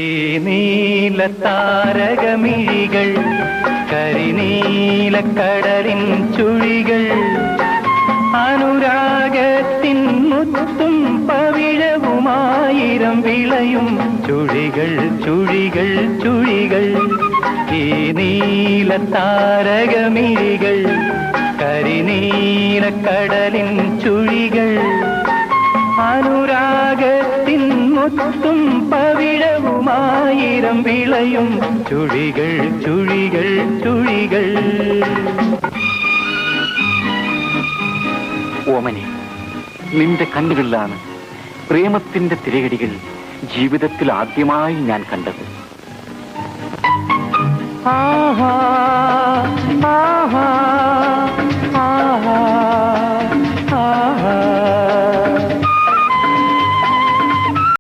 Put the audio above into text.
ഈ നീല താരകമിഴികൾ കരിനീലക്കടലിൻ ചുഴികൾ അനുരാഗത്തിൻ മുത്തും പവിഴവുമായിരം വിളയും ചുഴികൾ ചുഴികൾ ചുഴികൾ. ഈ നീല താരകമിഴികൾ കരിനീലക്കടലിൻ ചുഴികൾ അനുരാഗത്തിൻ മുത്തും പവിഴവുമായിരം വിളയും ചുഴികൾ ചുഴികൾ ചുഴികൾ. ഓമനെ, നിന്റെ കണ്ണുകളിലാണ് പ്രേമത്തിന്റെ തിരകടികൾ ജീവിതത്തിൽ ആദ്യമായി ഞാൻ കണ്ടത്. ആഹാ ആഹാ